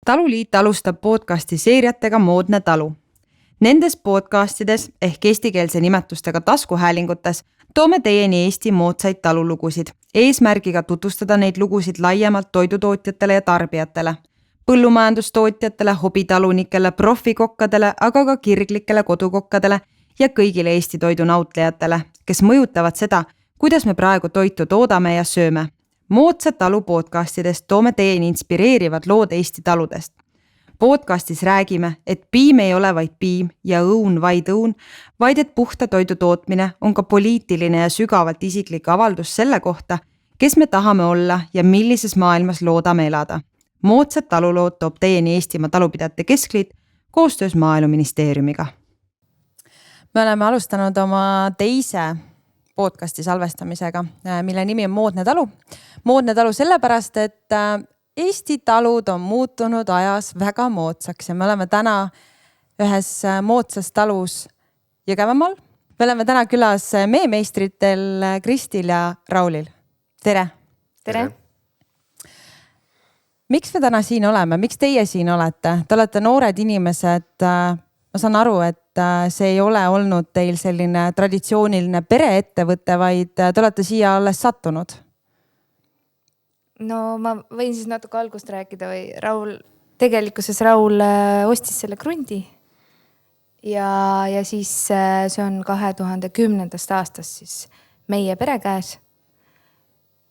Taluliit alustab podcasti seeriatega Moodne talu. Nendes podcastides ehk eestikeelse nimetustega taskuhäälingutes toome teieni Eesti moodsaid talulugusid, eesmärgiga tutvustada neid lugusid laiemalt toidutootjatele ja tarbijatele, põllumajandustootjatele, hobitalunikele, profikokkadele, aga ka kirglikele kodukokkadele ja kõigile Eesti toidu nautlejatele, kes mõjutavad seda, kuidas me praegu toitu toodame ja sööme. Moodsad talu podcastidest toome teieni inspireerivad lood Eesti taludest. Podcastis räägime, et piim ei ole vaid piim ja õun vaid õun, vaid et puhta toidu tootmine on ka poliitiline ja sügavalt isiklik avaldus selle kohta, kes me tahame olla ja millises maailmas loodame elada. Moodsad talulood toob teieni Eestimaa Talupidajate Keskliit koostöös Maaeluministeeriumiga. Me oleme alustanud oma teise podcasti salvestamisega, mille nimi on Moodne talu. Moodne talu sellepärast, et Eesti talud on muutunud ajas väga moodsaks ja me oleme täna ühes moodsas talus Jõgevamaal. Me oleme täna külas meemeistritel Kristil ja Raulil. Tere! Tere! Miks me täna siin oleme? Miks teie siin olete? Te olete noored inimesed. Ma saan aru, et see ei ole olnud teil selline traditsiooniline pereettevõte, vaid te olete siia alles sattunud. No ma võin siis natuke algust rääkida või tegelikkuses Raul ostis selle krundi ja siis see on 2010. aastast siis meie pere käes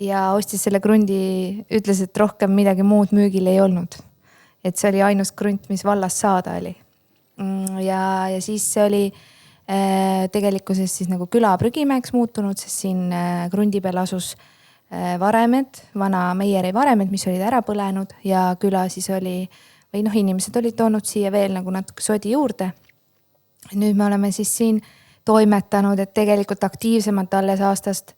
ja ostis selle krundi, ütles, et rohkem midagi muud müügil ei olnud. Et see oli ainus krunt, mis vallas saada oli. Ja siis see oli tegelikkuses siis nagu küla prügimäeks muutunud, sest siin krundi peal asus varemed, vana Meieri varemed, mis olid ära põlenud ja küla siis oli, või inimesed olid toonud siia veel nagu natuke sodi juurde. Nüüd me oleme siis siin toimetanud, et tegelikult aktiivsemalt alles aastast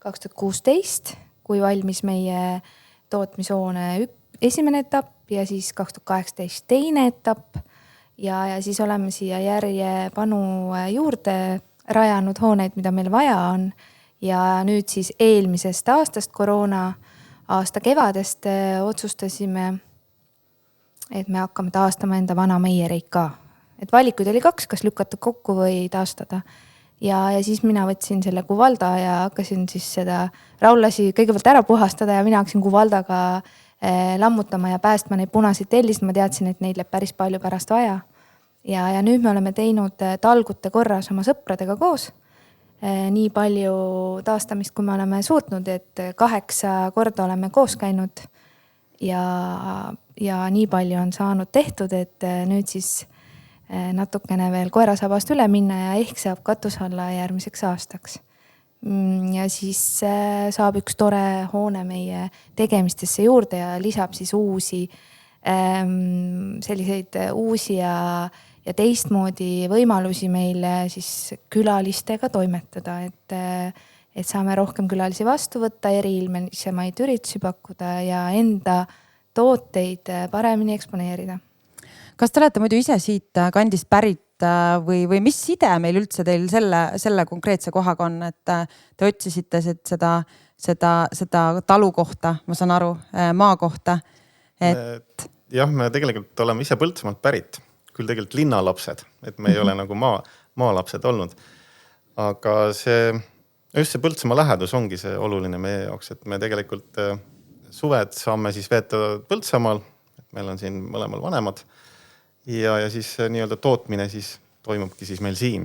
2016, kui valmis meie tootmishoone esimene etapp ja siis 2018 teine etapp ja siis oleme siia järjepanu juurde rajanud hooneid, mida meil vaja on. Ja nüüd siis eelmisest aastast, koroona aasta kevadest otsustasime, et me hakkame taastama enda vana Meiereid ka. Et valikuid oli 2, kas lükata kokku või taastada. Ja siis mina võtsin selle kuvalda ja hakkasin siis seda Raulasi kõigepealt ära puhastada ja mina hakkasin kuvaldaga lammutama ja päästma neid punaseid tellist. Ma teadsin, et neid läheb päris palju pärast vaja. Ja nüüd me oleme teinud talgute korras oma sõpradega koos. Nii palju taastamist, kui me oleme suutnud, et 8 korda oleme koos käinud ja nii palju on saanud tehtud, et nüüd siis natukene veel koerasabast üle minna ja ehk saab katus alla järgmiseks aastaks. Ja siis saab üks tore hoone meie tegemistesse juurde ja lisab siis selliseid uusi ja teistmoodi võimalusi meile siis külalistega toimetada, et saame rohkem külalisi vastu võtta, eriilmelisemaid üritusi pakkuda ja enda tooteid paremini eksponeerida. Kas te olete muidu ise siit kandist pärit või mis side meil üldse teil selle konkreetse kohaga on, et te otsisite seda talu kohta, ma saan aru, maa kohta? Jah, me tegelikult oleme ise Põltsamaalt pärit. Küll tegelikult linnalapsed, et me ei ole nagu maalapsed olnud. Aga just see Põltsamaa lähedus ongi see oluline meie jaoks, et me tegelikult suved saame siis veeta Põltsamaal, et meil on siin mõlemal vanemad ja siis nii-öelda tootmine siis toimubki siis meil siin.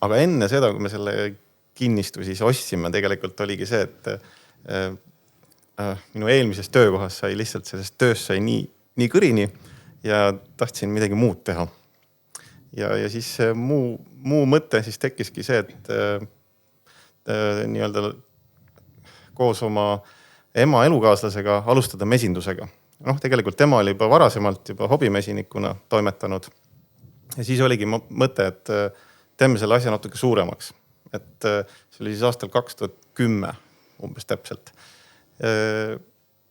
Aga enne seda, kui me selle kinnistu siis ostsime, tegelikult oligi see, et minu eelmises töökohas sai lihtsalt sellest tööst sai nii kõrini, ja tahtsin midagi muud teha. Ja siis muu mõte siis tekkiski see, et nii-öelda koos oma ema elukaaslasega alustada mesindusega. Tegelikult tema oli juba varasemalt hobimesinikuna toimetanud. Ja siis oligi mõte, et teeme selle asja natuke suuremaks. Et see oli siis aastal 2010 umbes täpselt.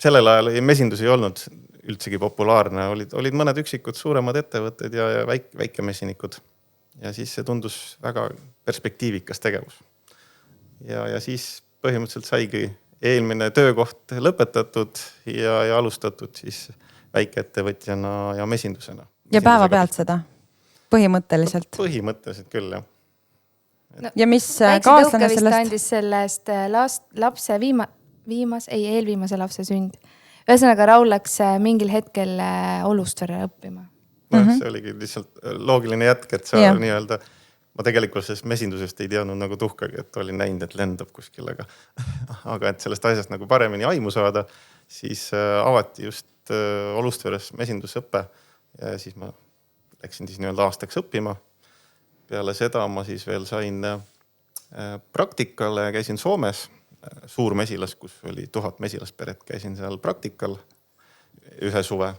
Sellel ajal mesindus ei olnud üldsegi populaarne, olid mõned üksikud suuremad ettevõtted ja väikemesinikud. Ja siis see tundus väga perspektiivikas tegevus. Ja siis põhimõtteliselt saigi eelmine töökoht lõpetatud ja alustatud siis väikeettevõtjana ja mesindusena. Ja päevapealt seda? Põhimõtteliselt? Põhimõtteliselt küll, jah. No, ja mis väikse kaaslane tõuke vist sellest? andis sellest lapse eelviimase lapse sünd. Ühesõnaga Raul läks mingil hetkel Olustvere õppima. See oligi lihtsalt loogiline jätk, et sa nii-öelda, ma tegelikult sellest mesindusest ei teadnud nagu tuhkagi, et olin näinud, et lendab kuskil, aga et sellest asjast nagu paremini aimu saada, siis avati just Olustveres mesindusõppe ja siis ma läksin siis nii-öelda aastaks õppima. Peale seda ma siis veel sain praktikale, käisin Soomes, suur mesilas, kus oli 1000 mesilasperet, käisin seal praktikal ühe suve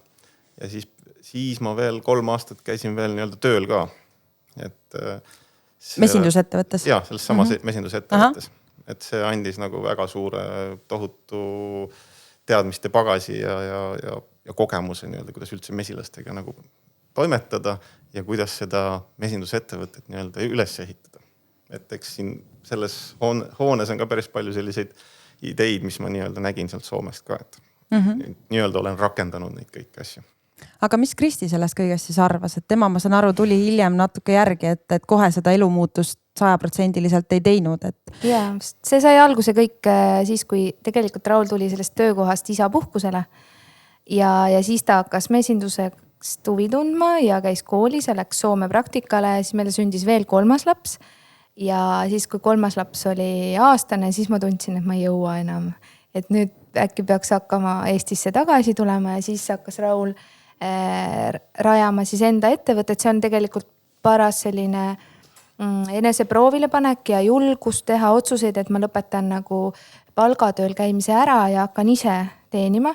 ja siis ma veel 3 aastat käisin veel nii-öelda tööl ka. Et mesindusettevõttes? Jah, selles samas mesindusettevõttes. Et see andis nagu väga suure tohutu teadmiste pagasi ja kogemuse nii-öelda, kuidas üldse mesilastega nagu toimetada ja kuidas seda mesindusettevõtet nii-öelda üles ehitada. Et eks siin selles hoones on ka päris palju selliseid ideid, mis ma nii-öelda nägin sealt Soomest ka, et nii-öelda olen rakendanud neid kõiki asju. Aga mis Kristi sellest kõigest siis arvas, et tema, ma saan aru, tuli hiljem natuke järgi, et kohe seda elumuutust 100% ei teinud, et. Ja, see sai alguse kõik siis, kui tegelikult Raul tuli sellest töökohast isapuhkusele ja siis ta hakkas mesinduseks huvi tundma ja käis koolis ja läks Soome praktikale, siis meile sündis veel 3. laps ja siis, kui 3. laps oli aastane, siis ma tundsin, et ma ei jõua enam, et nüüd äkki peaks hakkama Eestisse tagasi tulema ja siis hakkas Raul rajama siis enda ettevõtet. See on tegelikult paras selline eneseproovile panek ja julgus teha otsuseid, et ma lõpetan nagu palgatööl käimise ära ja hakkan ise teenima.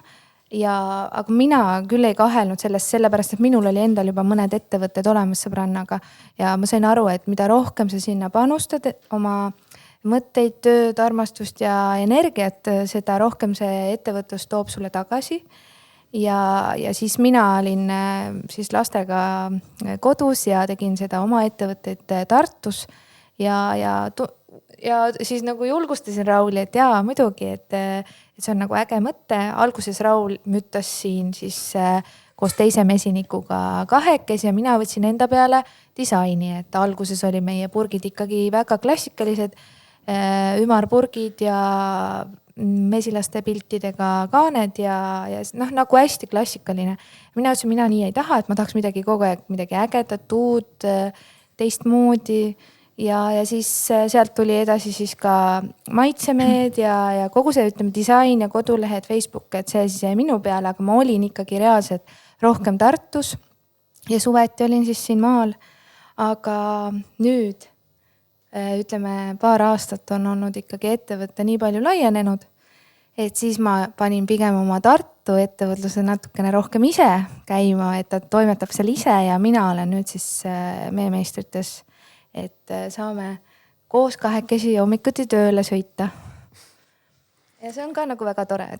Aga mina küll ei kahelnud sellest, sellepärast, et minul oli endal juba mõned ettevõtted olemas sõbrannaga ja ma sain aru, et mida rohkem sa sinna panustad oma mõtteid, tööd, armastust ja energiat, seda rohkem see ettevõtlus toob sulle tagasi. Ja siis mina olin siis lastega kodus ja tegin seda oma ettevõtteid Tartus ja siis nagu julgustasin Rauli, et jaa, muidugi, et see on nagu äge mõte. Alguses Raul müttas siin siis koos teise mesinikuga kahekesi ja mina võtsin enda peale disaini, et alguses oli meie purgid ikkagi väga klassikalised, ümarpurgid ja mesilaste piltidega kaaned ja nagu hästi klassikaline. Mina ütlesin, mina nii ei taha, et ma tahaks midagi kogu aeg, midagi ägedat, uut, teistmoodi ja siis sealt tuli edasi siis ka maitsemeed ja kogu see, ütleme, disain ja kodulehed, Facebook, et see siis jäi minu peale, aga ma olin ikkagi reaalselt rohkem Tartus ja suveti olin siis siin maal. Aga nüüd ütleme, paar aastat on olnud ikkagi ettevõtte nii palju laienenud, et siis ma panin pigem oma Tartu ettevõtluse natukene rohkem ise käima, et ta toimetab seal ise ja mina olen nüüd siis meemeistrites, et saame koos kahekesi hommikuti tööle sõita. Ja see on ka nagu väga tore.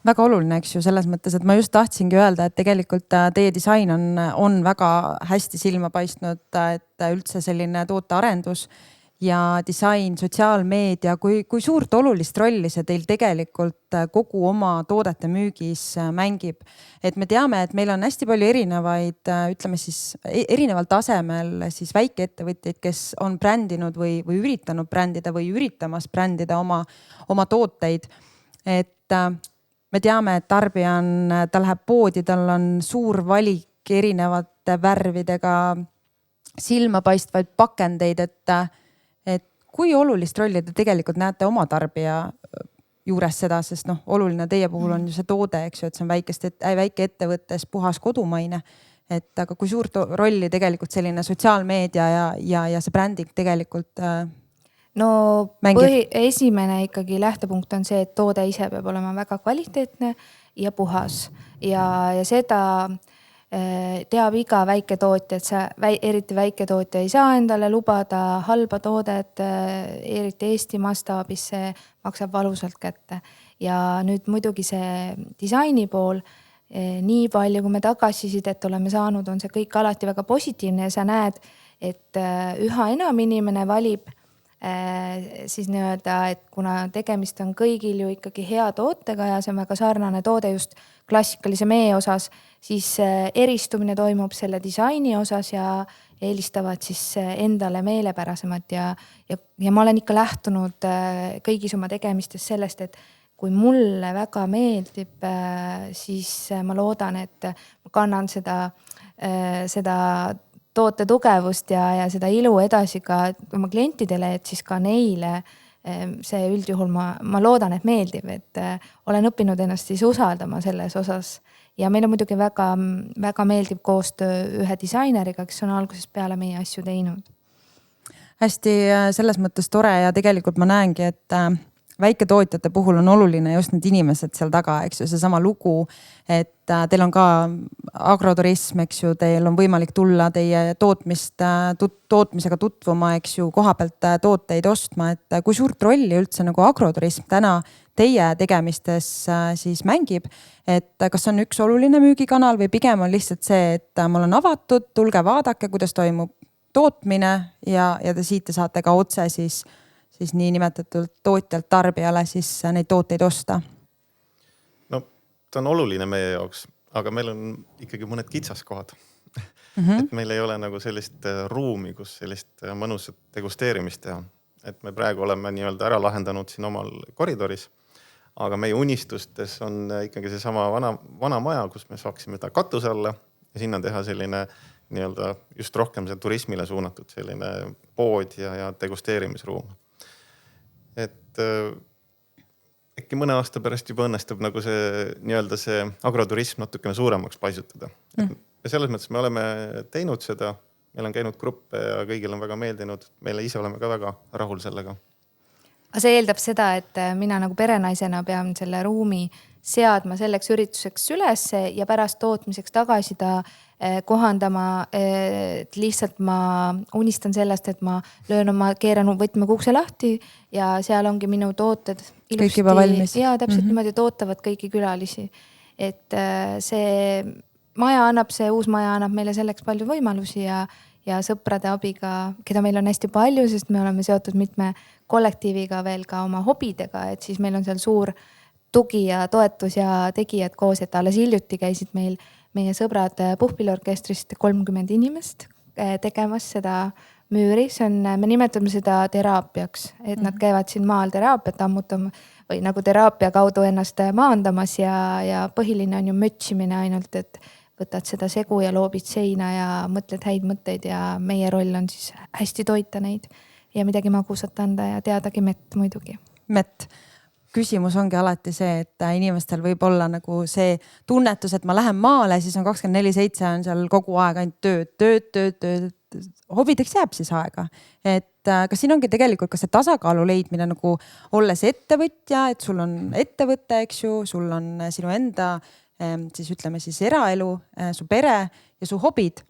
Väga oluline, eks ju, selles mõttes, et ma just tahtsingi öelda, et tegelikult teie disain on väga hästi silma paistnud, et üldse selline tootearendus ja disain, sotsiaalmeedia, kui suurt olulist rolli see teil tegelikult kogu oma toodete müügis mängib. Et me teame, et meil on hästi palju erinevaid, ütleme siis erineval tasemel siis väikeettevõtjaid, kes on brändinud või üritanud brändida või üritamas brändida oma tooteid. Et me teame, et tarbija ta läheb poodi, tal on suur valik erinevate värvidega silmapaistvaid pakendeid, et kui olulist rolli te tegelikult näete oma tarbija juures seda, sest oluline teie puhul on ju see toode, eks ju, et see on väike ettevõttes puhas kodumaine. Et aga kui suurt rolli tegelikult selline sotsiaalmeedia ja see bränding tegelikult esimene ikkagi lähtepunkt on see, et toode ise peab olema väga kvaliteetne ja puhas ja seda teab iga väiketootja, et eriti väiketootja ei saa endale lubada halba toodet, eriti Eesti mastaabis, see maksab valusalt kätte. Ja nüüd muidugi see disaini pool, nii palju kui me tagasisidet oleme saanud, on see kõik alati väga positiivne ja sa näed, et üha enam inimene valib siis nii-öelda, et kuna tegemist on kõigil ju ikkagi hea tootega ja see on väga sarnane toode just klassikalise mee osas, siis eristumine toimub selle disaini osas ja eelistavad siis endale meelepärasemat ja ma olen ikka lähtunud kõigis oma tegemistes sellest, et kui mulle väga meeldib, siis ma loodan, et ma kannan seda toote tugevust ja seda ilu edasi ka oma klientidele, et siis ka neile see üldjuhul ma loodan, et meeldib, et olen õppinud ennast siis usaldama selles osas. Ja meil on muidugi väga, väga meeldib koostöö ühe disaineriga, kes on algusest peale meie asju teinud. Hästi selles mõttes tore ja tegelikult ma näengi, et väiketootjate puhul on oluline just need inimesed seal taga, eks ju, seesama lugu, et teil on ka agroturism, eks ju, teil on võimalik tulla teie tootmisega tutvuma, eks ju, koha pealt tooteid ostma, et kui suurt rolli üldse nagu agroturism täna teie tegemistes siis mängib, et kas on üks oluline müügikanal või pigem on lihtsalt see, et ma olen avatud, tulge vaadake, kuidas toimub tootmine ja te siit te saate ka otse siis niinimetatult tootjalt tarbijale siis neid tooteid osta? No ta on oluline meie jaoks, aga meil on ikkagi mõned kitsaskohad. Et meil ei ole nagu sellist ruumi, kus sellist mõnusat degusteerimist teha. Et me praegu oleme nii-öelda ära lahendanud siin omal koridoris, aga meie unistustes on ikkagi seesama vana maja, kus me saaksime ta katuse alla ja sinna teha selline nii-öelda just rohkem see turismile suunatud selline pood ja degusteerimisruum. Et äkki mõne aasta pärast juba õnnestub nagu see nii-öelda see agroturism natukene suuremaks paisutada. Ja selles mõttes me oleme teinud seda, meil on käinud gruppe ja kõigil on väga meeldinud. Meile ise oleme ka väga rahul sellega. Aga see eeldab seda, et mina nagu perenaisena pean selle ruumi seadma selleks ürituseks ülesse ja pärast tootmiseks tagasi ta kohandama, et lihtsalt ma unistan sellest, et ma keeran võtmega ukse lahti ja seal ongi minu tooted kõik juba valmis. Ja täpselt niimoodi tootavad kõiki külalisi. Et see uus maja annab meile selleks palju võimalusi ja sõprade abiga, keda meil on hästi palju, sest me oleme seotud mitme kollektiiviga veel ka oma hobidega, et siis meil on seal suur tugi ja toetus ja tegijad koos, et alles hiljuti käisid meie sõbrad puhkpilliorkestrist 30 inimest tegemas seda müüri. Me nimetame seda teraapiaks, et nad käivad siin maal teraapiat ammutama või nagu teraapia kaudu ennast maandamas ja põhiline on ju mötsimine ainult, et võtad seda segu ja loobid seina ja mõtled häid mõtteid ja meie roll on siis hästi toita neid ja midagi magusat anda ja teadagi mett muidugi. Mett. Küsimus ongi alati see, et inimestel võib olla nagu see tunnetus, et ma lähen maale, siis on 24/7 on seal kogu aeg ainult tööd. Hobideks jääb siis aega. Et kas siin ongi tegelikult ka see tasakaalu leidmine nagu olles ettevõtja, et sul on ettevõte, eks ju, sul on sinu enda siis ütleme siis eraelu, su pere ja su hobid.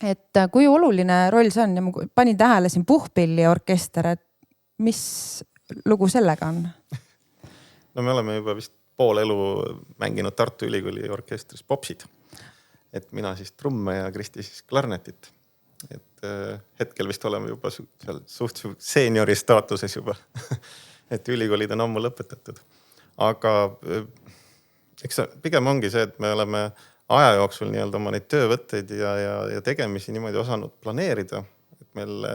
Et kui oluline roll see on ja ma panin tähele siin puhkpilliorkester, et mis lugu sellega on? No me oleme juba vist pool elu mänginud Tartu Ülikooli orkestris popsid. Et mina siis trumme ja Kristi siis klarnetit. Et hetkel vist oleme juba seal suht seeniori staatuses juba. Et ülikoolid on ammu lõpetatud. Aga eks pigem ongi see, et me oleme aja jooksul nii-öelda oma neid töövõtteid ja tegemisi niimoodi osanud planeerida. Et meil,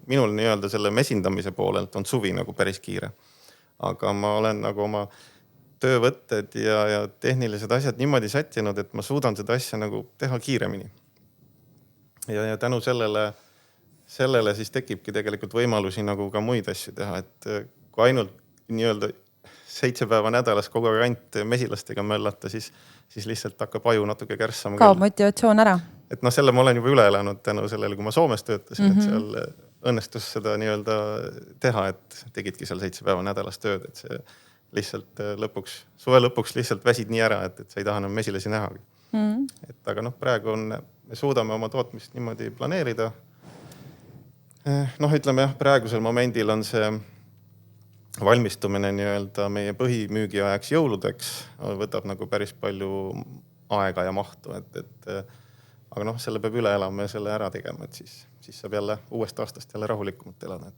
minul nii-öelda selle mesindamise poolelt on suvi nagu päris kiire. Aga ma olen nagu oma töövõtted ja tehnilised asjad niimoodi sättinud, et ma suudan seda asja nagu teha kiiremini. Ja tänu sellele siis tekibki tegelikult võimalusi nagu ka muid asju teha. Et kui ainult nii-öelda 7 päeva nädalas kogu aeg ainult mesilastega möllata, siis lihtsalt hakkab aju natuke kärssama. Kaob motivatsioon ära. Et selle ma olen juba üle elanud tänu sellele, kui ma Soomes töötasin, et seal õnnestus seda nii-öelda teha, et tegidki seal 7 päeva nädalas tööd, et see lihtsalt suve lõpuks lihtsalt väsid nii ära, et sa ei taha enam mesilasi nähagi. Et aga praegu me suudame oma tootmist niimoodi planeerida. Ütleme jah, praegusel momendil on see valmistumine nii-öelda meie põhimüügi ajaks jõuludeks võtab nagu päris palju aega ja mahtu, aga selle peab üle elama ja selle ära tegema, et siis saab jälle uuest aastast jälle rahulikumalt elada.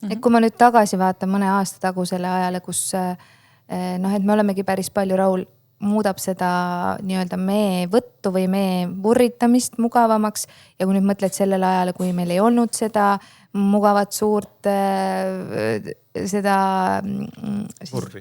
Et kui ma nüüd tagasi vaatan mõne aasta tagusele ajale, kus noh, et me olemegi päris palju, Raul muudab seda nii-öelda meevõttu või mee vurritamist mugavamaks. Ja kui nüüd mõtled sellele ajale, kui meil ei olnud seda mugavat suurt seda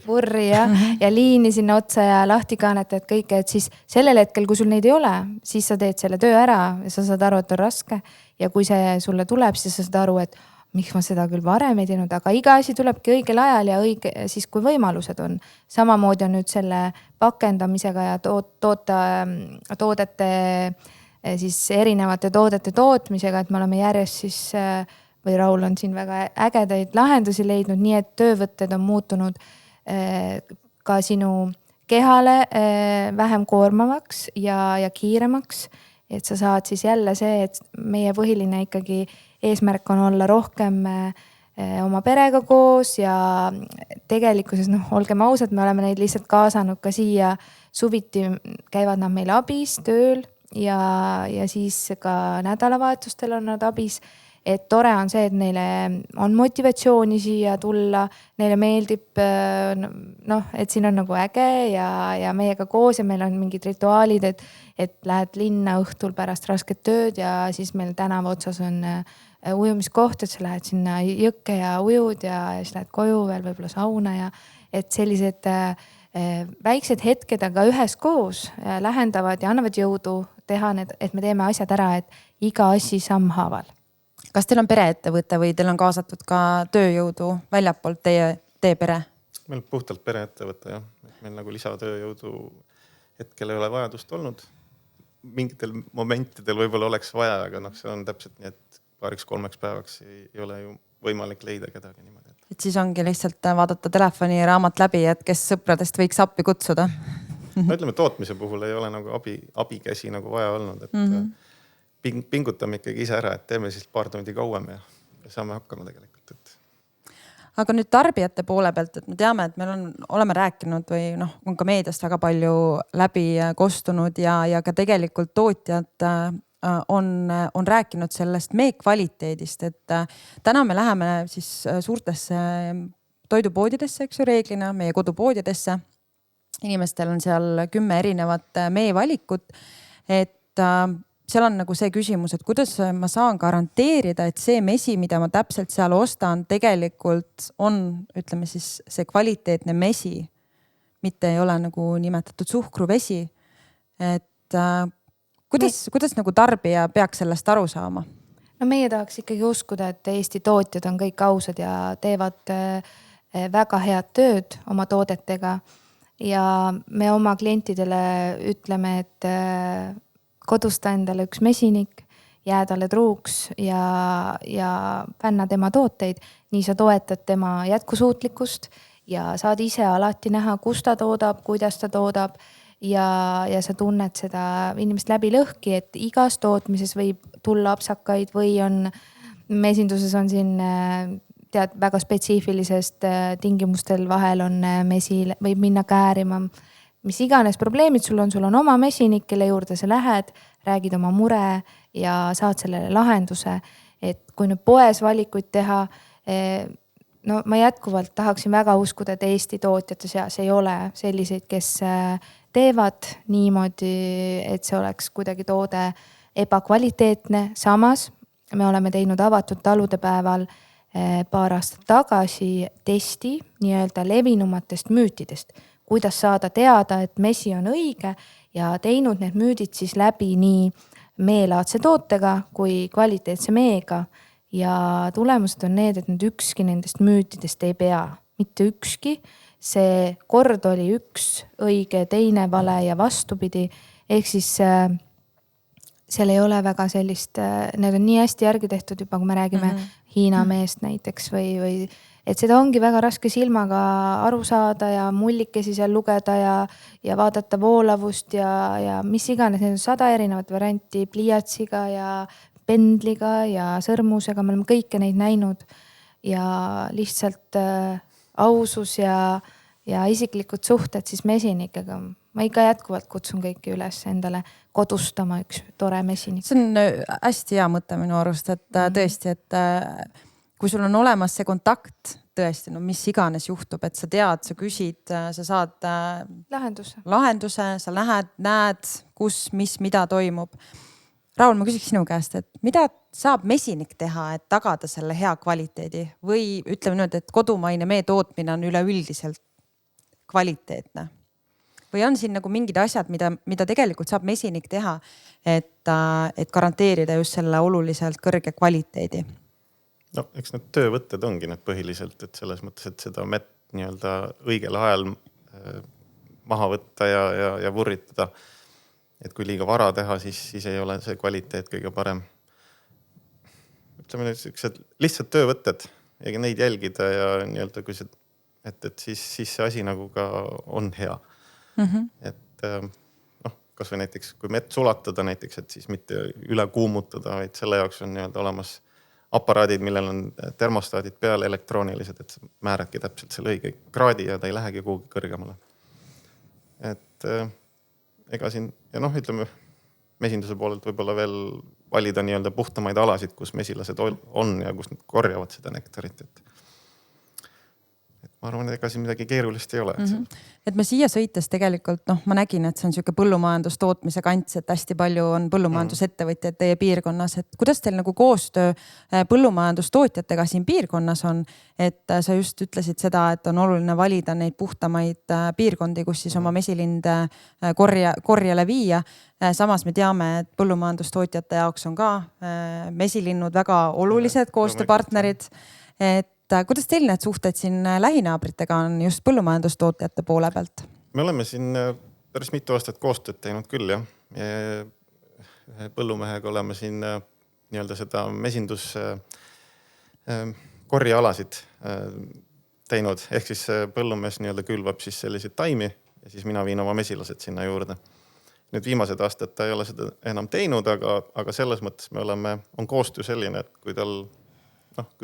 vurri ja liini sinna otsa ja lahtikaanetajad kõike, et siis sellel hetkel, kui sul neid ei ole, siis sa teed selle töö ära ja sa saad aru, et on raske. Ja kui see sulle tuleb, siis sa saad aru, et miks ma seda küll varem ei teinud, aga iga asi tulebki õigel ajal ja õige siis, kui võimalused on. Samamoodi on nüüd selle pakendamisega ja toodete siis erinevate toodete tootmisega, et me oleme järjest siis või Raul on siin väga ägedaid lahendusi leidnud, nii et töövõtted on muutunud ka sinu kehale vähem koormavaks ja kiiremaks. Et sa saad siis jälle see, et meie põhiline ikkagi eesmärk on olla rohkem oma perega koos ja tegelikkuses, noh, olgem ausad, me oleme neid lihtsalt kaasanud ka siia suviti, käivad nad meil abis tööl ja siis ka nädalavahetustel on nad abis. Et tore on see, et neile on motivatsiooni siia tulla, neile meeldib, noh, et siin on nagu äge ja meiega koos ja meil on mingid rituaalid, et lähed linna õhtul pärast rasket tööd ja siis meil tänava otsas on ujumiskoht, et sa lähed sinna jõkke ja ujud ja siis lähed koju veel võib-olla sauna ja et sellised väiksed hetked, aga üheskoos lähendavad ja annavad jõudu teha need, et me teeme asjad ära, et iga asi sammhaaval. Kas teil on pereettevõte või teil on kaasatud ka tööjõudu väljapoolt teie pere? Meil puhtalt pereettevõte, jah. Meil nagu lisatööjõudu hetkel ei ole vajadust olnud. Mingitel momentidel võib-olla oleks vaja, aga noh, see on täpselt nii, et 2-3 päevaks ei ole ju võimalik leida kedagi niimoodi. Et siis ongi lihtsalt vaadata telefoni ja raamat läbi, et kes sõpradest võiks appi kutsuda? No ütleme, tootmise puhul ei ole nagu abikäsi nagu vaja olnud, et pingutame ikkagi ise ära, et teeme siis paar tundi kauem ja saame hakkama tegelikult. Aga nüüd tarbijate poole pealt, et me teame, et meil oleme rääkinud või noh, on ka meediast väga palju läbi kostunud ja ka tegelikult tootjad on rääkinud sellest mee kvaliteedist, et täna me läheme siis suurtesse toidupoodidesse, eks ju, reeglina meie kodupoodidesse. Inimestel on seal 10 erinevat mee valikut, et seal on nagu see küsimus, et kuidas ma saan garanteerida, et see mesi, mida ma täpselt seal ostan, tegelikult on, ütleme siis, see kvaliteetne mesi, mitte ei ole nagu nimetatud suhkruvesi. Et kuidas nagu tarbija peaks sellest aru saama? No meie tahaks ikkagi uskuda, et Eesti tootjad on kõik ausad ja teevad väga head tööd oma toodetega ja me oma klientidele ütleme, et kodusta endale üks mesinik, jää talle truuks ja fänna tema tooteid. Nii sa toetad tema jätkusuutlikkust ja saad ise alati näha, kus ta toodab, kuidas ta toodab ja sa tunned seda inimest läbi lõhki, et igas tootmises võib tulla apsakaid või on mesinduses on siin tead väga spetsiifilisest tingimustel vahel on mesi, võib minna käärima. Mis iganes probleemid sul on oma mesinik, kelle juurde sa lähed, räägid oma mure ja saad sellele lahenduse. Et kui nüüd poes valikuid teha, no ma jätkuvalt tahaksin väga uskuda, et Eesti tootjate seas ei ole selliseid, kes teevad niimoodi, et see oleks kuidagi toode ebakvaliteetne. Samas me oleme teinud avatud talude päeval paar aastat tagasi testi nii-öelda levinumatest müütidest, kuidas saada teada, et mesi on õige ja teinud need müüdid siis läbi nii meelaadse tootega kui kvaliteetse meega. Ja tulemused on need, et nüüd ükski nendest müütidest ei pea. Mitte ükski. See kord oli üks õige, teine vale ja vastupidi. Ehk siis seal ei ole väga sellist, need on nii hästi järgi tehtud juba, kui me räägime Hiina meest näiteks või et seda ongi väga raske silmaga aru saada ja mullikesi seal lugeda ja vaadata voolavust ja mis iganes. Need on 100 erinevat varianti pliiatsiga ja pendliga ja sõrmusega. Me oleme kõike neid näinud ja lihtsalt ausus ja isiklikud suhted siis mesinikega. Ma ikka jätkuvalt kutsun kõiki üles endale kodustama üks tore mesinik. See on hästi hea mõte minu arust, et tõesti, et kui sul on olemas see kontakt tõesti, no mis iganes juhtub, et sa tead, sa küsid, sa saad lahenduse, sa näed, kus, mida toimub. Raul, ma küsiks sinu käest, et mida saab mesinik teha, et tagada selle hea kvaliteedi või ütleme nüüd, et kodumaine mee tootmine on üleüldiselt kvaliteetne? Või on siin nagu mingid asjad, mida tegelikult saab mesinik teha, et garanteerida just selle oluliselt kõrge kvaliteedi? No, eks need töövõtted ongi need põhiliselt, et selles mõttes, et seda mett nii-öelda õigel ajal maha võtta ja vurritada. Et kui liiga vara teha, siis ei ole see kvaliteet kõige parem. Ütleme nüüd lihtsalt töövõtted ja neid jälgida ja nii-öelda kui siis see asi nagu ka on hea. Et kas või näiteks, kui mett sulatada näiteks, et siis mitte üle kuumutada, vaid selle jaoks on nii-öelda olemas aparaadid, millel on termostaadid peal elektroonilised, et määradki täpselt selle õige kraadi ja ta ei lähegi kuhugi kõrgemale. Et ega siin, ja ütleme, mesinduse poolelt võib-olla veel valida nii-öelda puhtamaid alasid, kus mesilased on ja kus nad korjavad seda nektarit. Ma arvan, et ega siin midagi keerulist ei ole. Et me siia sõites tegelikult, ma nägin, et see on siuke põllumajandustootmise kants, et hästi palju on põllumajandusettevõtjaid teie piirkonnas. Et kuidas teil nagu koostöö põllumajandustootjatega siin piirkonnas on? Et sa just ütlesid seda, et on oluline valida neid puhtamaid piirkondi, kus siis oma mesilinde korjale viia. Samas me teame, et põllumajandustootjate jaoks on ka mesilinnud väga olulised koostööpartnerid. Et kuidas teil need suhted siin lähinaabritega on just põllumajandustootjate poole pealt? Me oleme siin päris mitu aastat koostööd teinud küll, jah. Põllumehega oleme siin nii-öelda seda mesindus korjealasid teinud. Ehk siis põllumees nii-öelda külvab siis selliseid taimi ja siis mina viin oma mesilased sinna juurde. Nüüd viimased aastad ta ei ole seda enam teinud, aga selles mõttes on koostöö selline, et kui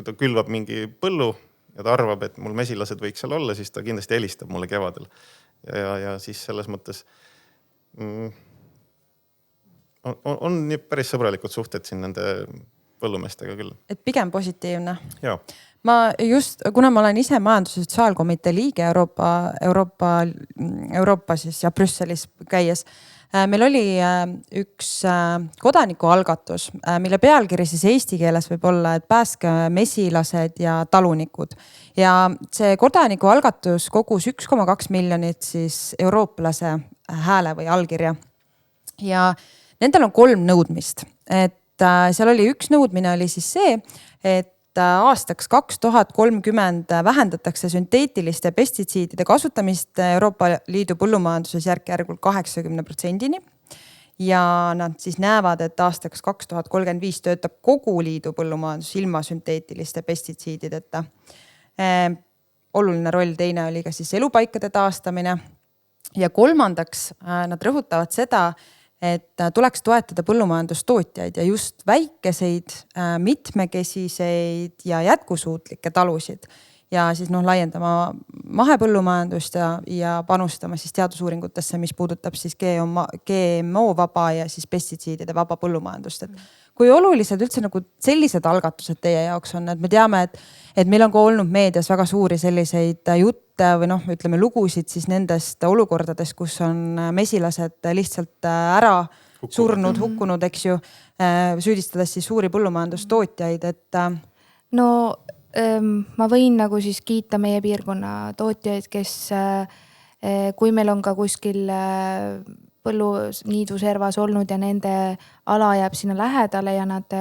ta külvab mingi põllu ja ta arvab, et mul mesilased võiks seal olla, siis ta kindlasti helistab mulle kevadel. Ja siis selles mõttes on nii päris sõbralikud suhted siin nende põllumeestega küll. Et pigem positiivne. Jaa. Kuna ma olen ise majandus- ja sotsiaalkomitee liige Euroopa siis ja Brüsselis käies, meil oli üks kodanikualgatus, mille pealkiri siis eesti keeles võib olla, et pääske mesilased ja talunikud. Ja see kodanikualgatus kogus 1,2 miljonit siis eurooplase hääle või allkirja. Ja nendel on 3 nõudmist. Et seal oli üks nõudmine oli siis see, et aastaks 2030 vähendatakse sünteetiliste pestitsiidide kasutamist Euroopa Liidu põllumajanduses järk-järgult 80%. Ja nad siis näevad, et aastaks 2035 töötab kogu liidu põllumajandus ilma sünteetiliste pestitsiidideta. Oluline roll teine oli ka siis elupaikade taastamine. Ja kolmandaks nad rõhutavad seda, et tuleks toetada põllumajandustootjaid ja just väikeseid, mitmekesiseid ja jätkusuutlikke talusid. Ja siis laiendama mahepõllumajandust ja panustama siis teadusuuringutesse, mis puudutab siis GMO vaba ja siis pestitsiidide vaba põllumajandust. Et kui olulised üldse nagu sellised algatused teie jaoks on, et me teame, et meil on ka olnud meedias väga suuri selliseid jutte või ütleme lugusid siis nendest olukordadest, kus on mesilased lihtsalt ära surnud, hukkunud, eks ju, süüdistades siis suuri põllumajandustootjaid, et ma võin nagu siis kiita meie piirkonna tootjaid, kes kui meil on ka kuskil põlluniidu servas olnud ja nende ala jääb sinna lähedale ja nad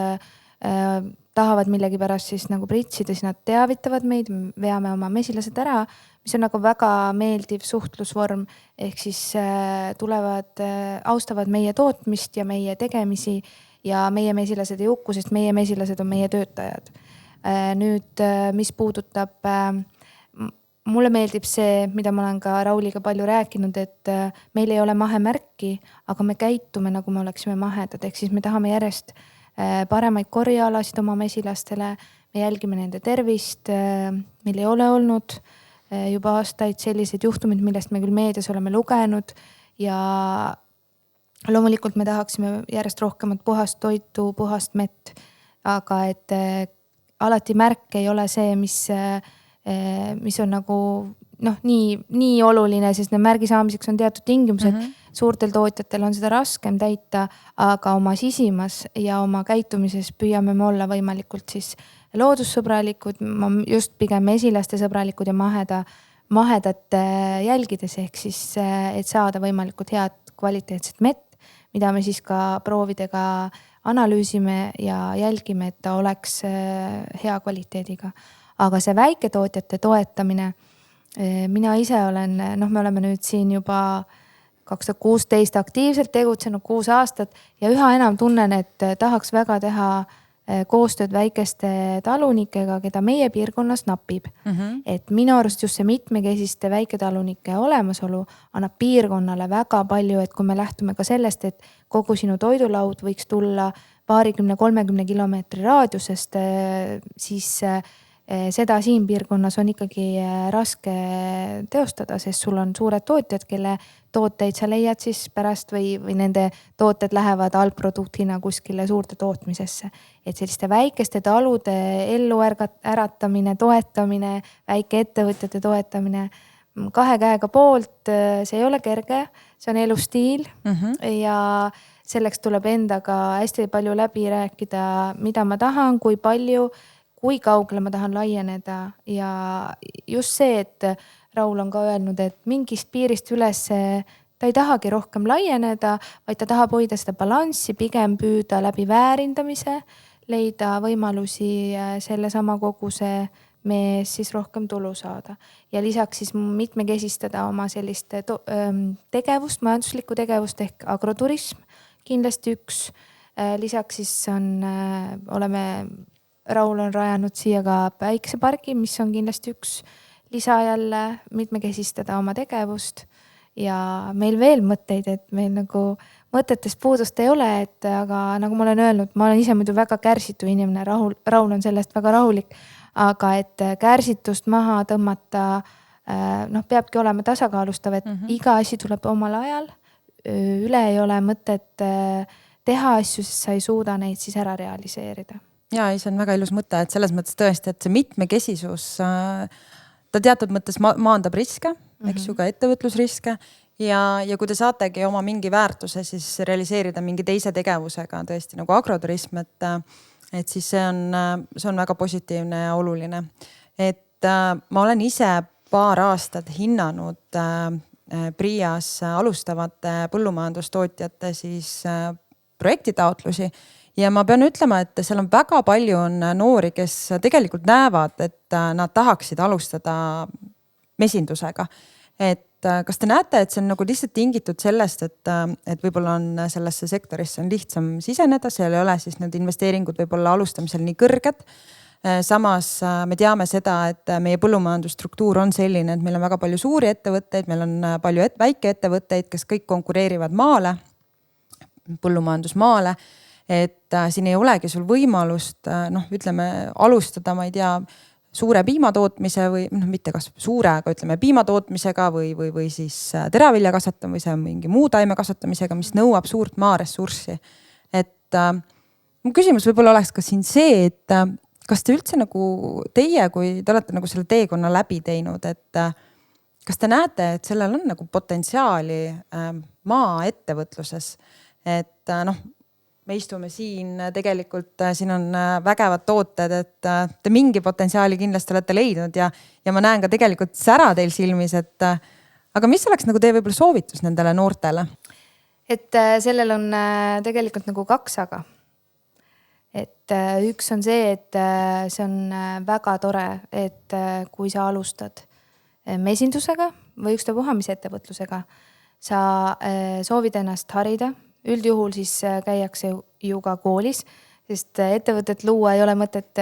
tahavad millegi pärast siis nagu pritsida, siis nad teavitavad meid, veame oma mesilased ära, mis on nagu väga meeldiv suhtlusvorm, ehk siis austavad meie tootmist ja meie tegemisi ja meie mesilased ei hukku, sest meie mesilased on meie töötajad. Nüüd, mis puudutab, mulle meeldib see, mida ma olen ka Rauliga palju rääkinud, et meil ei ole mahemärki, aga me käitume nagu me oleksime mahedad, ehk siis me tahame järjest paremaid korjealasid oma mesilastele, me jälgime nende tervist, meil ei ole olnud juba aastaid sellised juhtumid, millest me küll meedias oleme lugenud ja loomulikult me tahaksime järjest rohkemat puhast toitu, puhast mett, aga et alati märk ei ole see, mis on nagu nii oluline, sest need märgi saamiseks on teatud tingimused. Suurtel tootjatel on seda raskem täita, aga oma sisimas ja oma käitumises püüame me olla võimalikult siis loodussõbralikud, just pigem mesilaste sõbralikud ja mahedat jälgides, ehk siis, et saada võimalikult head kvaliteetset mett, mida me siis ka proovidega analüüsime ja jälgime, et ta oleks hea kvaliteediga. Aga see väiketootjate toetamine, mina ise olen, me oleme nüüd siin juba 2016 aktiivselt tegutsenud 6 aastat ja üha enam tunnen, et tahaks väga teha koostööd väikeste talunikega, keda meie piirkonnas napib. Et minu arust just see mitmekesiste väiketalunike olemasolu annab piirkonnale väga palju, et kui me lähtume ka sellest, et kogu sinu toidulaud võiks tulla 20-30 kilomeetri raadiusest, siis seda siin piirkonnas on ikkagi raske teostada, sest sul on suured tootjad, kelle tooteid sa leiad siis pärast või nende tooted lähevad allproduktina kuskile suurte tootmisesse. Et selliste väikeste talude ellu äratamine, toetamine, väikeettevõtjate toetamine 2 käega poolt, see ei ole kerge, see on elustiil ja selleks tuleb endaga hästi palju läbi rääkida, mida ma tahan, kui palju, kui kaugele ma tahan laieneda ja just see, et Raul on ka öelnud, et mingist piirist üles ta ei tahagi rohkem laieneda, vaid ta tahab hoida seda balanssi, pigem püüda läbi väärindamise, leida võimalusi selle sama koguse mees siis rohkem tulu saada. Ja lisaks siis mitmekesistada oma sellist tegevust, majanduslikku tegevust ehk agroturism, kindlasti üks. Lisaks siis Raul on rajanud siia ka päiksepargi, mis on kindlasti üks lisa jälle mitmekesistada oma tegevust ja meil veel mõtteid, et meil nagu mõtetest puudust ei ole, aga nagu ma olen öelnud, ma olen ise muidu väga kärsitu inimene, Raul on sellest väga rahulik, aga et kärsitust maha tõmmata, peabki olema tasakaalustav, et iga asi tuleb omal ajal, üle ei ole mõtet teha asju, sest sa ei suuda neid siis ära realiseerida. Ja, see on väga ilus mõte, et selles mõttes tõesti, et see mitmekesisus, ta teatud mõttes maandab riske, eks ju ka ettevõtlusriske ja kui te saategi oma mingi väärtuse siis realiseerida mingi teise tegevusega tõesti nagu agroturism, et siis see on väga positiivne ja oluline. Et ma olen ise paar aastat hinnanud Priias alustavate põllumajandustootjate siis projektitaotlusi. Ja ma pean ütlema, et seal on väga palju on noori, kes tegelikult näevad, et nad tahaksid alustada mesindusega. Et kas te näete, et see on nagu lihtsalt tingitud sellest, et võib-olla on sellesse sektorisse on lihtsam siseneda, seal ei ole siis need investeeringud võib-olla alustamisel nii kõrged. Samas me teame seda, et meie põllumajandusstruktuur on selline, et meil on väga palju suuri ettevõtteid, meil on palju väikeettevõtteid, kes kõik konkureerivad maale, põllumajandusmaale. Et siin ei olegi sul võimalust, alustada, ma ei tea, suure piimatootmise või mitte kas suure, aga ütleme piimatootmisega või siis teravilja kasvatamise, mingi muu taime kasvatamisega, mis nõuab suurt maaressurssi. Et mu küsimus võib-olla oleks ka siin see, et kas te üldse nagu teie, kui te olete nagu selle teekonna läbi teinud, et kas te näete, et sellel on nagu potentsiaali maaettevõtluses, et me istume siin, tegelikult siin on vägevad tooted, et te mingi potentsiaali kindlasti olete leidnud ja ma näen ka tegelikult sära teil silmis, et aga mis oleks nagu teie võib-olla soovitus nendele noortele? Et sellel on tegelikult nagu 2 aga. Et üks on see, et see on väga tore, et kui sa alustad mesindusega või ükstapuha mis ettevõtlusega, sa soovid ennast harida. Üldjuhul siis käiakse ju ka koolis, sest ettevõtet luua ei ole mõtet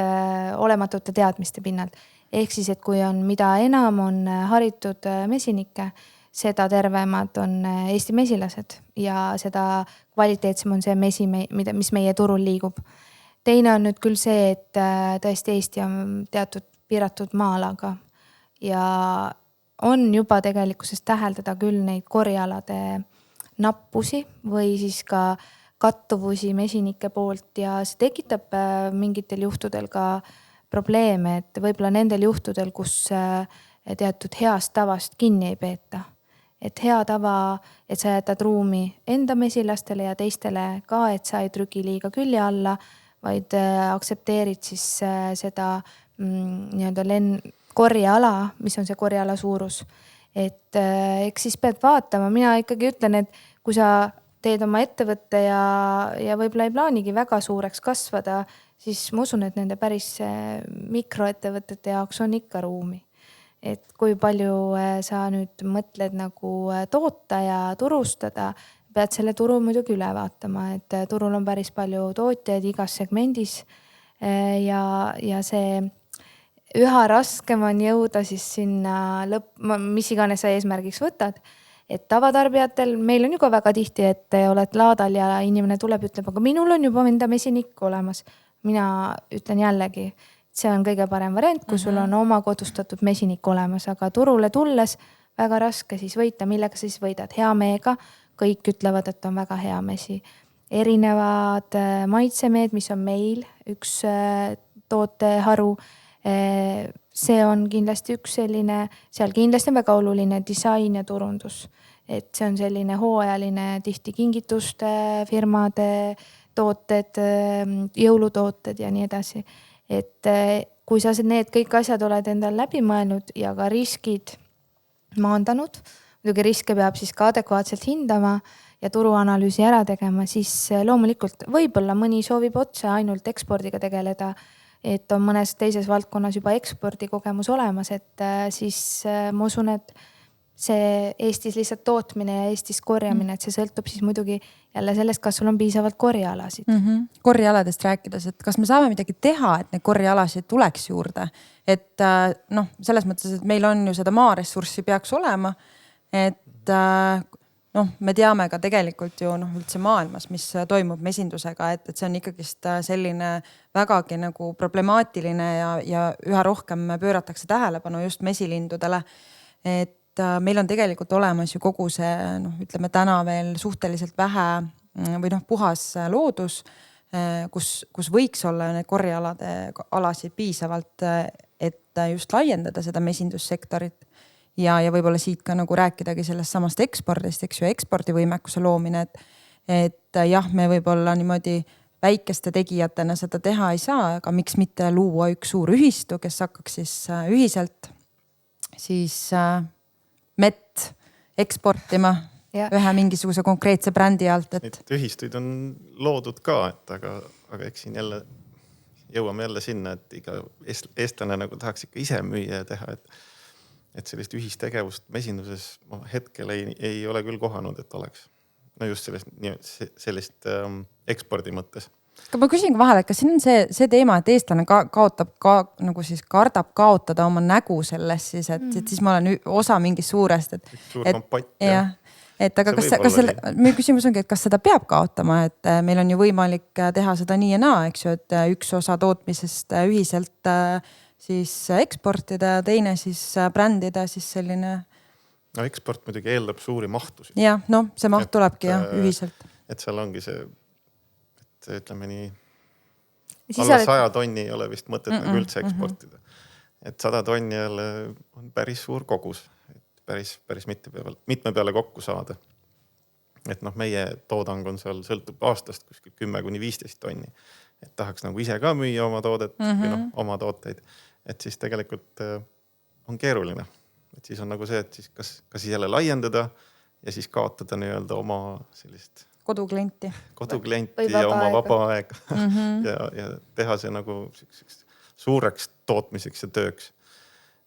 olematute teadmiste pinnalt. Ehk siis, et kui on mida enam on haritud mesinikke, seda tervemad on Eesti mesilased ja seda kvaliteetsem on see mesi, mis meie turul liigub. Teine on nüüd küll see, et tõesti Eesti on teatud piiratud maalaga ja on juba tegelikkuses täheldada küll neid korjalade nappusi või siis ka kattuvusi mesinike poolt ja see tekitab mingitel juhtudel ka probleeme, et võib-olla nendel juhtudel, kus teatud heast tavast kinni ei peeta. Et hea tava, et sa jätad ruumi enda mesilastele ja teistele ka, et sa ei trügi liiga külje alla, vaid aktsepteerid siis seda nii-öelda korjeala, mis on see korjeala suurus. Et eks siis pead vaatama, mina ikkagi ütlen, et kui sa teed oma ettevõtte ja võib-olla ei plaanigi väga suureks kasvada, siis ma usun, et nende päris mikroettevõtete jaoks on ikka ruumi. Et kui palju sa nüüd mõtled nagu toota ja turustada, pead selle turu muidugi üle vaatama, et turul on päris palju tootjaid igas segmendis ja see üha raskem on jõuda siis sinna mis iganes sa eesmärgiks võtad. Et tavatarbijatel, meil on ju ka väga tihti, et oled laadal ja inimene tuleb, ütleb, aga minul on juba enda mesinik olemas. Mina ütlen jällegi, see on kõige parem variant, kui sul on oma kodustatud mesinik olemas, aga turule tulles väga raske siis võita, millega siis võidad hea meega. Kõik ütlevad, et on väga hea mesi. Erinevad maitsemeed, mis on meil üks tooteharu. See on kindlasti üks selline, seal kindlasti on väga oluline disain ja turundus. Et see on selline hooajaline tihti kingituste, firmade tooted, jõulutooted ja nii edasi. Et kui sa need kõik asjad oled endal läbi mõelnud ja ka riskid maandanud, muidugi riske peab siis ka adekvaatselt hindama ja turuanalüüsi ära tegema, siis loomulikult võib-olla mõni soovib otse ainult ekspordiga tegeleda, et on mõnes teises valdkonnas juba ekspordikogemus olemas, et siis ma usun, et see Eestis lihtsalt tootmine ja Eestis korjamine, et see sõltub siis muidugi jälle sellest, kas sul on piisavalt korjealasid. Korjealadest rääkides, et kas me saame midagi teha, et neid korjealasid tuleks juurde? Et selles mõttes, et meil on ju seda maaressurssi peaks olema, et me teame ka tegelikult ju üldse maailmas, mis toimub mesindusega, et see on ikkagist selline vägagi nagu problemaatiline ja üha rohkem pööratakse tähelepanu just mesilindudele. Et meil on tegelikult olemas ju kogu see, ütleme täna veel suhteliselt vähe või puhas loodus, kus võiks olla need korjealade alasid piisavalt, et just laiendada seda mesindussektorit. Ja võib-olla siit ka nagu rääkidagi sellest samast ekspordist, eks ju, ekspordivõimekuse loomine, et jah, me võib-olla niimoodi väikeste tegijatena seda teha ei saa, aga miks mitte luua üks suur ühistu, kes hakkaks siis ühiselt siis mett eksportima ühe mingisuguse konkreetse brändi alt. Neid ühistuid on loodud ka, aga eks siin jälle jõuame jälle sinna, et iga eestlane nagu tahaks ikka ise müüa ja teha, et sellist ühistegevust mesinduses hetkel ei ole küll kohanud, et oleks. No just sellist ekspordi mõttes. Aga ma küsin vahele, et kas siin on see teema, et eestlane kaotab nagu siis kardab kaotada oma nägu selles siis, et siis ma olen osa mingist suurest. Suur kompott. Aga meie küsimus ongi, et kas seda peab kaotama, et meil on ju võimalik teha seda nii ja naa, eks ju, et üks osa tootmisest ühiselt siis eksportida ja teine siis brändida siis selline. No eksport muidugi eeldab suuri mahtusid. Ja, see maht tulebki ühiselt. Et seal ongi see, et ütleme nii, alla 100 tonni ei ole vist mõtet nagu üldse eksportida. Et 100 tonni jälle on päris suur kogus, päris mitme peale kokku saada. Et meie toodang on seal, sõltub aastast kuskil 10-15 tonni. Et tahaks nagu ise ka müüa oma toodet või oma tooteid. Et siis tegelikult on keeruline. Et siis on nagu see, et siis kas siis jälle laiendada ja siis kaotada nii-öelda oma sellist koduklienti ja oma vaba aeg ja teha see nagu suureks tootmiseks ja tööks.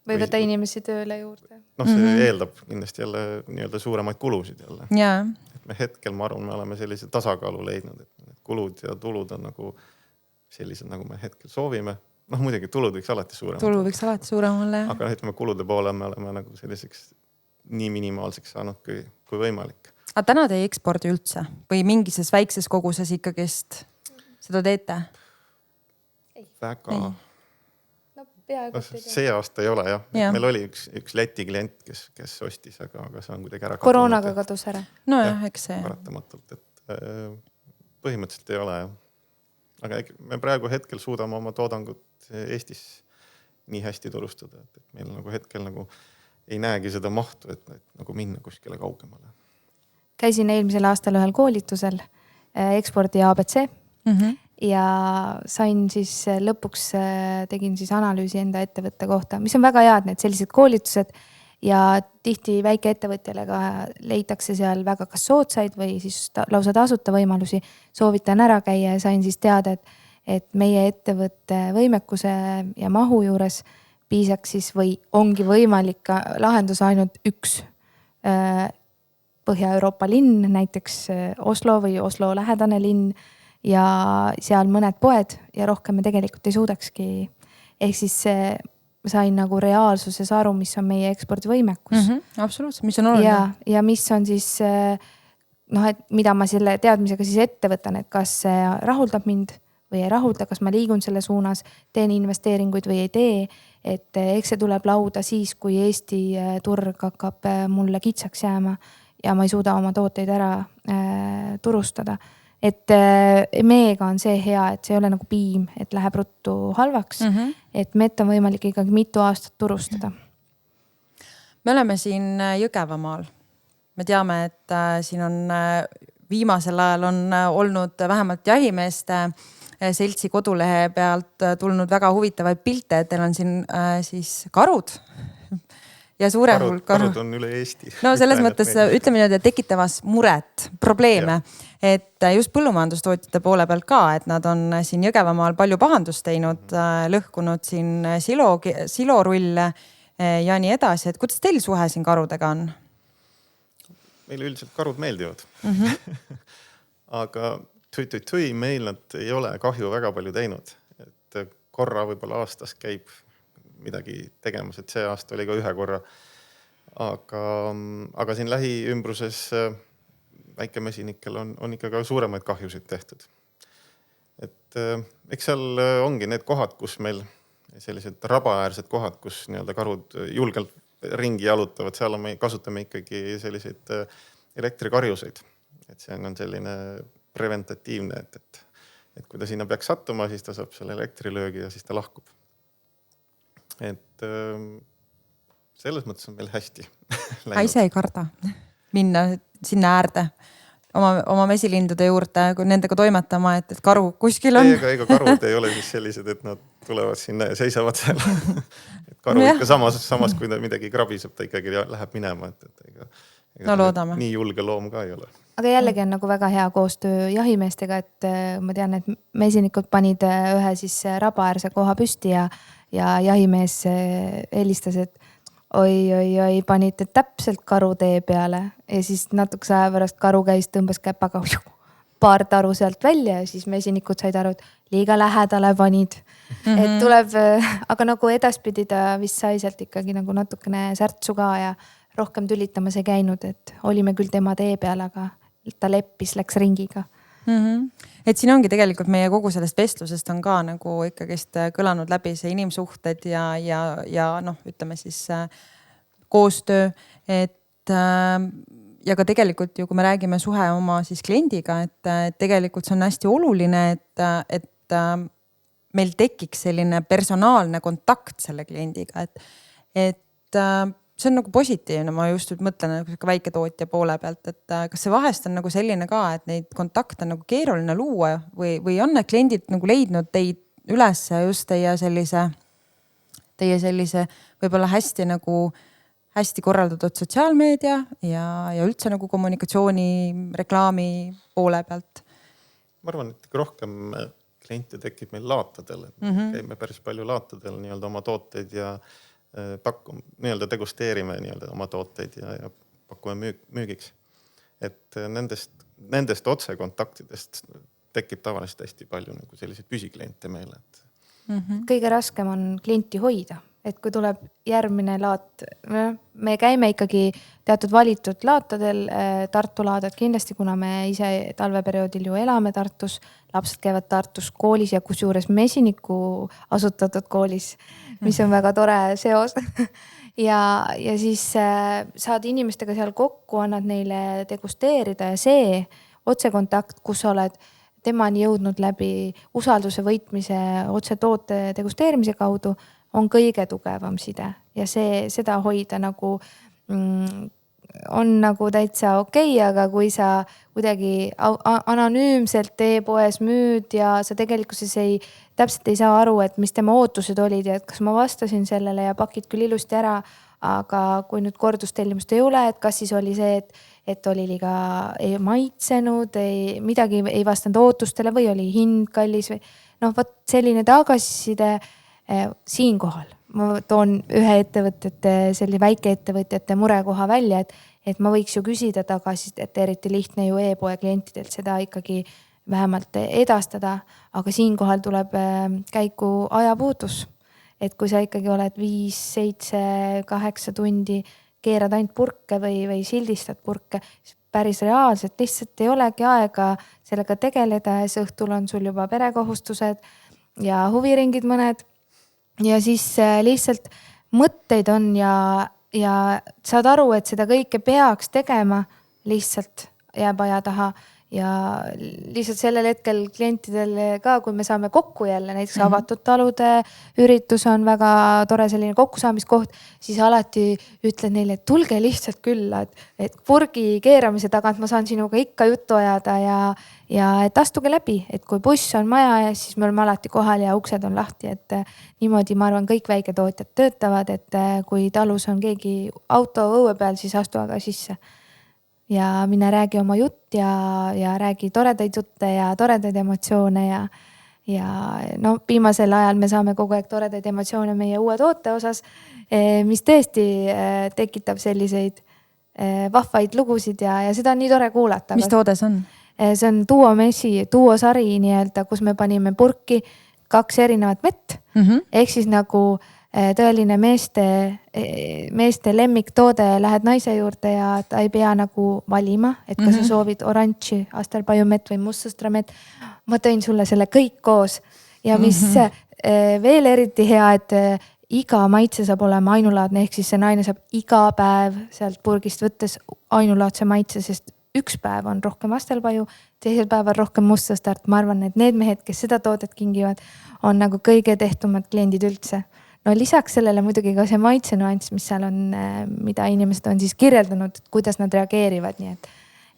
Või võtta inimesi tööle juurde. See eeldab kindlasti jälle nii-öelda suuremaid kulusid jälle. Et me hetkel, ma arvan, me oleme sellise tasakaalu leidnud, et kulud ja tulud on nagu sellised, nagu me hetkel soovime. Muidugi tulud võiks alati suurem olla. Aga ütleme, kulude poole me oleme nagu selliseks nii minimaalseks saanud kui võimalik. Aga täna te ei ekspordi üldse või mingises väikses koguses ikkagist seda teete? Väga. See aasta ei ole jah. Meil oli üks Läti klient, kes ostis, aga see on kuidagi ära. Koroonaga kadus ära. No jah, eks see. Paratamatult, et põhimõtteliselt ei ole jah. aga me praegu hetkel suudame oma toodangut Eestis nii hästi turustada, et meil nagu hetkel nagu ei näegi seda mahtu, et nagu minna kuskile kaugemale. Käisin eelmisel aastal ühel koolitusel ekspordi ABC ja sain siis lõpuks, tegin siis analüüsi enda ettevõtte kohta, mis on väga head, need sellised koolitused ja tihti väikeettevõtjale ka leitakse seal väga kas soodsaid või siis lausa tasuta võimalusi. Soovitan ära käia ja sain siis teada, et meie ettevõtte võimekuse ja mahu juures piisaks siis või ongi võimalik lahendus ainult üks Põhja-Euroopa linn, näiteks Oslo või Oslo lähedane linn ja seal mõned poed ja rohkem me tegelikult ei suudakski. Ehk siis sain nagu reaalsuses aru, mis on meie ekspordivõimekus. Absoluutselt, mis on oluline. Ja mis on siis, et mida ma selle teadmisega siis ette võtan, et kas see rahuldab mind või ei rahulda, kas ma liigun selle suunas, teen investeeringuid või ei tee. Et eks see tuleb lauda siis, kui Eesti turg hakkab mulle kitsaks jääma ja ma ei suuda oma tooteid ära turustada. Et meega on see hea, et see ei ole nagu piim, et läheb ruttu halvaks, et mett on võimalik ikkagi mitu aastat turustada. Me oleme siin Jõgevamaal. Me teame, et siin on viimasel ajal on olnud vähemalt jahimeeste seltsi kodulehe pealt tulnud väga huvitavaid pilte, et teil on siin siis karud ja suurem hulk karud on üle Eesti. No selles mõttes ütleme nüüd, et tekitavas muret, probleeme, et just põllumajandustootjate poole pealt ka, et nad on siin Jõgevamaal palju pahandust teinud, lõhkunud siin silorulle ja nii edasi. Et kuidas teil suhe siin karudega on? Meile üldiselt karud meeldivad. Aga tui, meil nad ei ole kahju väga palju teinud. Et korra võib-olla aastas käib midagi tegemas, et see aasta oli ka ühe korra. Aga siin lähiümbruses väikemesinikel on ikka ka suuremaid kahjusid tehtud. Et eks seal ongi need kohad, kus meil sellised rabaäärsed kohad, kus nii-öelda karud julgelt ringi jalutavad, seal me kasutame ikkagi selliseid elektrikarjuseid. Et see on selline preventatiivne, et kui ta sinna peaks sattuma, siis ta saab selle elektrilöögi ja siis ta lahkub. Et selles mõttes on meil hästi läinud. Ise ei karda minna sinna äärde oma mesilindude juurde, kui nendega toimetama, et karu kuskil on. Ega karud ei ole siis sellised, et nad tulevad sinna ja seisavad seal. Et karu ikka samas, kui ta midagi krabiseb, ta ikkagi läheb minema. No loodame. Nii julge loom ka ei ole. Aga jällegi on nagu väga hea koostöö jahimeestega, et ma tean, et mesinikud panid ühe siis rabaäärse koha püsti ja jahimees helistas, et oi, panite täpselt karu tee peale ja siis natukese aja pärast karu käis, tõmbas käpaga paar taru sealt välja ja siis mesinikud said aru, et liiga lähedale panid. Et tuleb, aga nagu edaspidi ta vist sai sealt ikkagi nagu natukene särtsu ka ja rohkem tülitamas ei käinud, et olime küll tema tee peal, aga ta leppis, läks ringiga. Et siin ongi tegelikult meie kogu sellest vestlusest on ka nagu ikkagist kõlanud läbi see inimsuhted ja ütleme siis koostöö, et ja ka tegelikult ju, kui me räägime suhe oma siis kliendiga, et tegelikult see on hästi oluline, et meil tekiks selline personaalne kontakt selle kliendiga, et see on nagu positiivne, ma just mõtlen nagu väiketootja poole pealt, et kas see vahest on nagu selline ka, et neid kontakte on nagu keeruline luua või on need kliendid nagu leidnud teid üles just teie sellise võib-olla hästi korraldatud sotsiaalmeedia ja üldse nagu kommunikatsiooni, reklaami poole pealt? Ma arvan, et rohkem kliente tekib meil laatadel. Käime päris palju laatadel nii-öelda oma tooteid ja nii-öelda degusteerime nii-öelda oma tooteid ja pakume müügiks. Et nendest otsekontaktidest tekib tavaliselt hästi palju nagu selliseid püsikliente meile. Kõige raskem on klienti hoida, et kui tuleb järgmine laat, me käime ikkagi teatud valitud laatadel, Tartu laadad kindlasti, kuna me ise talveperioodil ju elame Tartus, lapsed käivad Tartus koolis ja kusjuures mesiniku asutatud koolis, mis on väga tore seos. ja siis saad inimestega seal kokku, annad neile degusteerida ja see otsekontakt, kus sa oled temani jõudnud läbi usalduse võitmise otse toote degusteerimise kaudu, on kõige tugevam side ja seda hoida nagu on nagu täitsa okei, aga kui sa kuidagi anonüümselt e-poes müüd ja sa tegelikkuses täpselt ei saa aru, et mis tema ootused olid ja et kas ma vastasin sellele ja pakid küll ilusti ära, aga kui nüüd kordustellimust ei ole, et kas siis oli see, et oli liiga ei maitsenud, midagi ei vastanud ootustele või oli hind kallis või vot selline tagasiside siinkohal. Ma toon ühe ettevõtete, selline väikeettevõtjate murekoha välja, et ma võiks ju küsida tagasisidet, eriti lihtne ju e-poe klientidelt seda ikkagi vähemalt edastada, aga siinkohal tuleb käiku ajapuudus. Et kui sa ikkagi oled 5, 7, 8 tundi keerad ainult purke või sildistad purke, siis päris reaalselt lihtsalt ei olegi aega sellega tegeleda ja õhtul on sul juba perekohustused ja huviringid mõned. Ja siis lihtsalt mõtteid on ja saad aru, et seda kõike peaks tegema, lihtsalt jääb aja taha. Ja lihtsalt sellel hetkel klientidel ka, kui me saame kokku jälle, näiteks avatud talude üritus on väga tore selline kokkusaamiskoht, siis alati ütlen neile, et tulge lihtsalt külla, et purgi keeramise tagant ma saan sinuga ikka juttu ajada ja et astuge läbi, et kui buss on maja ees, siis me oleme alati kohal ja uksed on lahti, et niimoodi ma arvan, kõik väiketootjad töötavad, et kui talus on keegi auto õue peal, siis astu aga sisse. Ja mine räägi oma jutt ja räägi toredaid jutte ja toredaid emotsioone ja viimasel ajal me saame kogu aeg toredaid emotsioone meie uue toote osas, mis tõesti tekitab selliseid vahvaid lugusid ja seda on nii tore kuulata. Mis toode see on? See on duosari nii-öelda, kus me panime purki 2 erinevat mett, ehk siis nagu tõeline meeste lemmiktoode, lähed naise juurde ja ta ei pea nagu valima, et kas sa soovid oranži, astelpaiumett või mustsõstramett. Ma tõin sulle selle kõik koos ja mis veel eriti hea, et iga maitse saab olema ainulaadne, ehk siis see naine saab iga päev sealt purgist võttes ainulaadse maitse, sest üks päev on rohkem astelpaiu, teisel päeval rohkem mustsõstart. Ma arvan, et need mehed, kes seda toodet kingivad, on nagu kõige tehtumad kliendid üldse. No lisaks sellele muidugi ka see maitsenuanss, mis seal on, mida inimesed on siis kirjeldanud, kuidas nad reageerivad, nii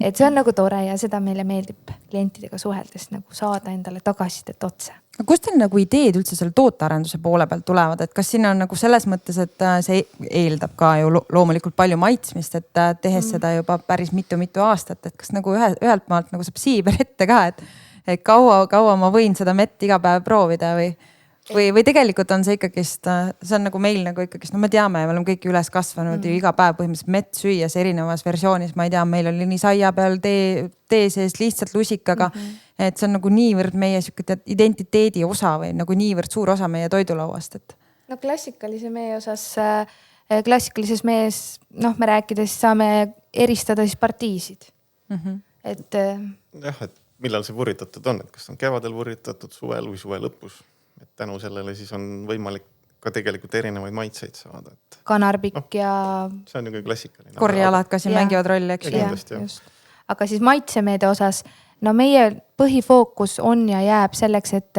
et see on nagu tore ja seda meile meeldib klientidega suheldes nagu saada endale tagasisidet otse. Kust teil nagu ideed üldse selle tootearenduse poole pealt tulevad, et kas siin on nagu selles mõttes, et see eeldab ka ju loomulikult palju maitsmist, et tehes seda juba päris mitu aastat, et kas nagu ühelt maalt nagu saab siiber ette ka, et kaua ma võin seda mett iga päev proovida või tegelikult on see ikkagist, see on nagu meil nagu ikkagist, me teame, me oleme kõik üles kasvanud ju iga päev põhimõtteliselt mett süües erinevas versioonis, ma ei tea, meil oli nii saia peal tee sees lihtsalt lusikaga, et see on nagu niivõrd meie identiteedi osa või nagu niivõrd suur osa meie toidulauast, et. No klassikalises mees, me rääkides saame eristada siis partiisid. Et. Jah, et millal see vurritatud on, et kas on kevadel vurritatud, suvel või suve lõpus. Et tänu sellele siis on võimalik ka tegelikult erinevaid maitseid saada. Kanarbik ja. See on ju kui klassikaline. Korjalad ka siin mängivad rolli, eks. Kindlasti, jah. Aga siis maitsemeede osas, meie põhifookus on ja jääb selleks, et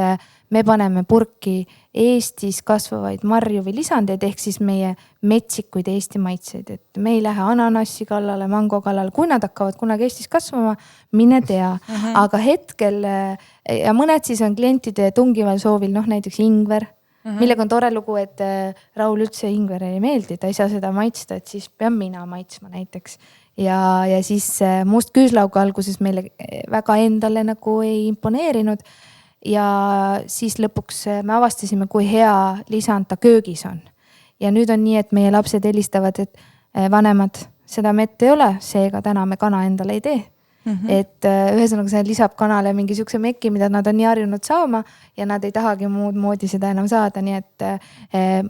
me paneme purki Eestis kasvavaid marju või lisandeid, ehk siis meie metsikuid Eesti maitseid, et me ei lähe ananassi kallale, mango kallale, kui nad hakkavad kunagi Eestis kasvama, mine tea. Aga hetkel ja mõned siis on klientide tungival soovil, näiteks ingver, millega on tore lugu, et Raul üldse ingver ei meeldi, ta ei saa seda maitsta, et siis pean mina maitsma näiteks. Ja siis must küüslauga alguses meile väga endale nagu ei imponeerinud. Ja siis lõpuks me avastasime, kui hea lisand ta köögis on. Ja nüüd on nii, et meie lapsed helistavad, et vanemad seda mett ei ole, seega täna me kana endale ei tee. Et ühesõnaga see lisab kanale mingi siukse mekki, mida nad on nii harjunud saama ja nad ei tahagi muud moodi seda enam saada. Nii et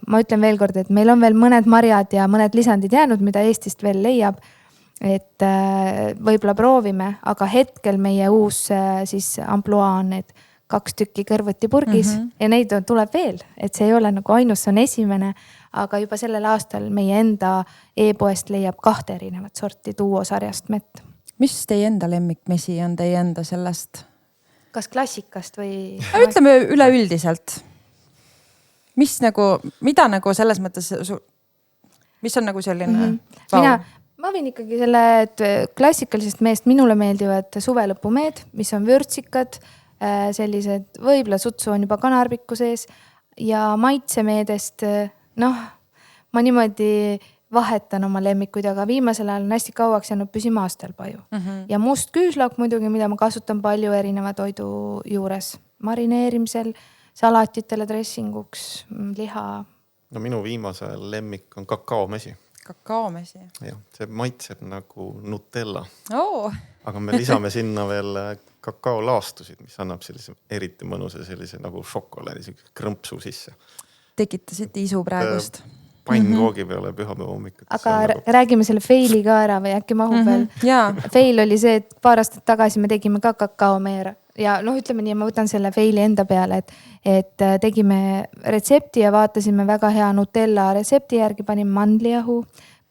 ma ütlen veel kord, et meil on veel mõned marjad ja mõned lisandid jäänud, mida Eestist veel leiab. Et võibolla proovime, aga hetkel meie uus siis ampluaa on need 2 tükki kõrvuti purgis ja neid tuleb veel, et see ei ole nagu ainus, see on esimene, aga juba sellel aastal meie enda e-poest leiab 2 erinevat sorti duosarjast mett. Mis teie enda lemmikmesi on teie enda sellest kas klassikast või? Ütleme üleüldiselt. Mis nagu, mida nagu selles mõttes, mis on nagu selline Ma võin ikkagi selle, et klassikalisest meest minule meeldivad suvelõpumeed, mis on vürtsikad, sellised, võib-olla sutsu on juba kanarpikku sees ja maitsemeedest, ma niimoodi vahetan oma lemmikuid, aga viimasel ajal on hästi kauaks jäänud püsima astelpaju. Ja must küüslauk muidugi, mida ma kasutan palju erineva toidu juures, marineerimisel, salatitele, dressinguks, liha. No minu viimase ajal lemmik on kakaomesi. Kakaomesi. Jah, see maitseb nagu Nutella. Aga me lisame sinna veel kakaolaastusid, mis annab sellise eriti mõnusa sellise nagu šokolaadi, krõmpsu sisse. Tekitasite isu praegust. Pannkoogi peale pühapäeva hommikut. Aga räägime selle faili ka ära või äkki mahub veel? Fail oli see, et paar aastat tagasi me tegime ka kakaomeera. Ja ütleme nii, ma võtan selle faili enda peale, et tegime retsepti ja vaatasime väga hea Nutella retsepti järgi, panin mandlijahu,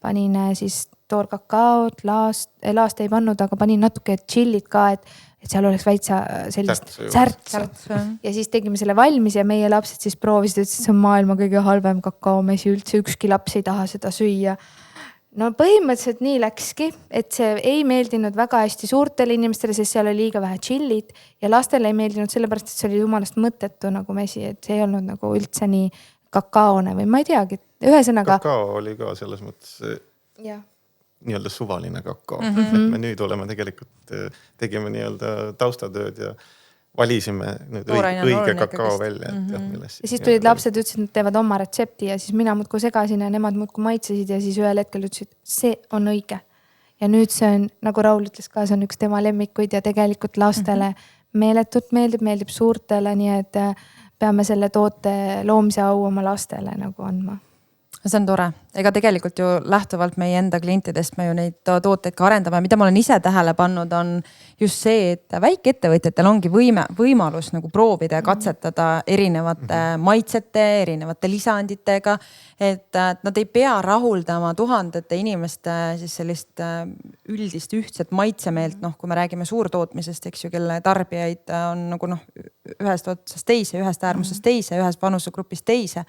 panin siis toorkakaot, laast ei pannud, aga panin natuke chillit ka, et seal oleks väitsa sellist särtsu. Ja siis tegime selle valmis ja meie lapsed siis proovisid, et see on maailma kõige halvem kakaomesi üldse, ükski laps ei taha seda süüa. No põhimõtteliselt nii läkski, et see ei meeldinud väga hästi suurtele inimestele, sest seal oli liiga vähe chillit ja lastele ei meeldinud sellepärast, et see oli jumalast mõttetu nagu mesi, et see ei olnud nagu üldse nii kakaone või ma ei teagi. Ühesõnaga. Kakao oli ka selles mõttes nii-öelda suvaline kakao. Et me nüüd oleme tegelikult, tegime nii-öelda taustatööd ja valisime nüüd õige kakao välja. Ja siis tulid lapsed, ütlesid, et nad teevad oma retsepti ja siis mina muudku segasin ja nemad muudku maitsesid ja siis ühel hetkel ütlesid, see on õige. Ja nüüd see on, nagu Raul ütles ka, see on üks tema lemmikuid ja tegelikult lastele meeletult meeldib suurtele, nii et peame selle toote loomise au oma lastele nagu andma. See on tore. Ega tegelikult ju lähtuvalt meie enda klientidest me ju neid tooteid ka arendame. Mida ma olen ise tähele pannud on just see, et väikeettevõtjatel ongi võimalus nagu proovida ja katsetada erinevate maitsete, erinevate lisanditega. Et nad ei pea rahuldama tuhandete inimeste siis sellist üldist ühtset maitsemeelt. Kui me räägime suurtootmisest, eks ju, kelle tarbijaid on nagu ühest otsast teise, ühest äärmusest teise, ühest vanusegrupist teise.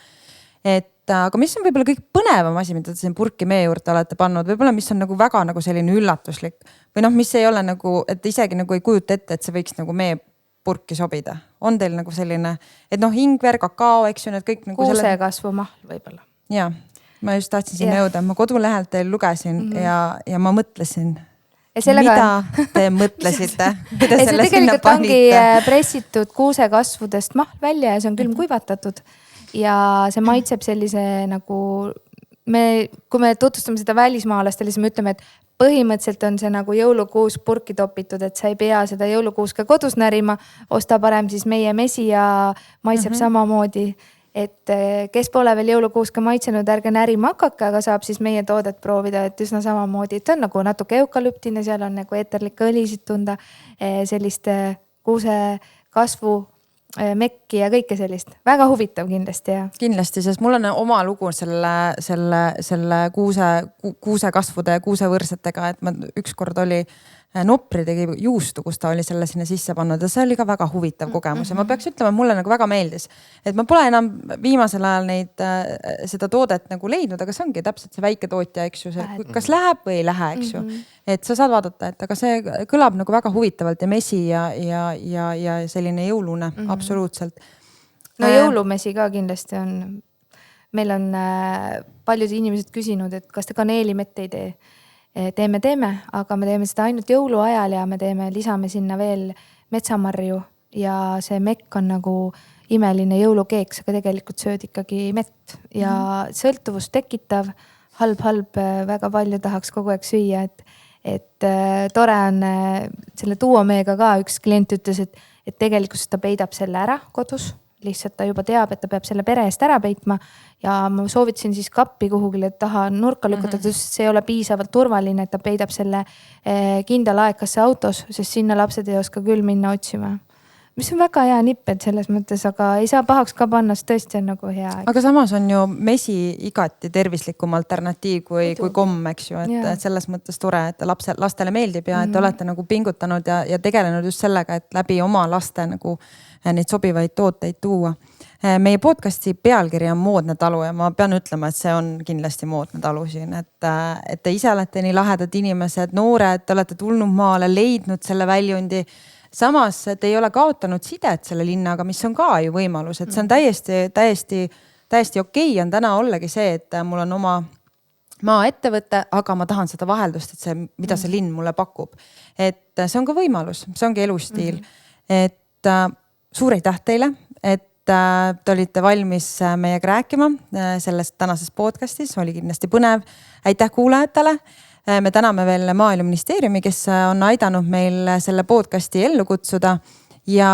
Aga mis on võib-olla kõik põnevam asi, mida te siin purki meie juurde olete pannud, võib-olla mis on nagu väga nagu selline üllatuslik või mis ei ole nagu, et isegi nagu ei kujuta ette, et see võiks nagu meie purki sobida. On teil nagu selline, et ingver, kakao, eks ju, need kõik nagu kuusekasvu mahl võib-olla. Ja, ma just tahtsin sinna jõuda. Ma kodulehelt teil lugesin ja ma mõtlesin, mida te mõtlesite? See tegelikult ongi pressitud kuusekasvudest mahl välja ja see on külm kuivatatud. Ja see maitseb sellise nagu, kui me tutvustame seda välismaalastele, siis me ütleme, et põhimõtteliselt on see nagu jõulukuus purki topitud, et sa ei pea seda jõulukuus ka kodus närima, osta parem siis meie mesi ja maitseb samamoodi. Et kes pole veel jõulukuus ka maitsenud, ärge närima hakake, aga saab siis meie toodet proovida, et üsna samamoodi. Et see on nagu natuke eukalüptine, seal on nagu eterlikke õlisid tunda, sellist kuuse kasvu mekki ja kõike sellist. Väga huvitav kindlasti. Ja. Kindlasti, sest mul on oma lugu selle kuuse kasvude ja kuusevõrsetega, et ma ükskord oli Nopri tegi juustu, kus ta oli selle sinna sisse pannud ja see oli ka väga huvitav kogemus ja ma peaks ütlema, et mulle nagu väga meeldis. Et ma pole enam viimasel ajal seda toodet nagu leidnud, aga see ongi täpselt see väike tootja, eks ju, kas läheb või ei lähe, eks ju. Et sa saad vaadata, et aga see kõlab nagu väga huvitavalt ja mesi ja selline jõulune, absoluutselt. No jõulumesi ka kindlasti on. Meil on paljud inimesed küsinud, et kas te kaneelimett ei tee. Teeme, aga me teeme seda ainult jõuluajal ja me lisame sinna veel metsamarju ja see mekk on nagu imeline jõulukeeks, aga tegelikult sööd ikkagi mett ja sõltuvust tekitav, halb, väga palju tahaks kogu aeg süüa, et tore on selle tuuomeega ka üks klient ütles, et tegelikult ta peidab selle ära kodus. Lihtsalt ta juba teab, et ta peab selle pere eest ära peitma ja ma soovitasin siis kappi kuhugile taha nurka lükata, sest see ei ole piisavalt turvaline, et ta peidab selle kindla laekasse autos, sest sinna lapsed ei oska küll minna otsima. mis on väga hea nipp, et selles mõttes, aga ei saa pahaks ka panna, sest tõesti on nagu hea. Aga samas on ju mesi igati tervislikum alternatiiv kui komm, eks ju, et selles mõttes tore, et lastele meeldib ja et te olete nagu pingutanud ja tegelenud just sellega, et läbi oma laste nagu neid sobivaid tooteid tuua. Meie podcasti pealkiri on Moodne talu ja ma pean ütlema, et see on kindlasti moodne talu siin, et te ise olete nii lahedad inimesed, noored, te olete tulnud maale, leidnud selle väljundi. Samas te ei ole kaotanud sidet selle linnaga, mis on ka ju võimalus, et see on täiesti okei on täna ollagi see, et mul on oma maaettevõte, aga ma tahan seda vaheldust, et see, mida see linn mulle pakub. Et see on ka võimalus, see ongi elustiil. Et suur aitäh teile, et te olite valmis meiega rääkima sellest tänases podcastis, oli kindlasti põnev. Aitäh kuulajatele. Me täname veel Maaeluministeeriumi, kes on aidanud meil selle podcasti ellu kutsuda ja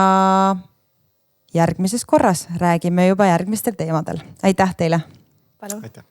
järgmises korras räägime juba järgmistel teemadel. Aitäh teile. Palun. Aitäh.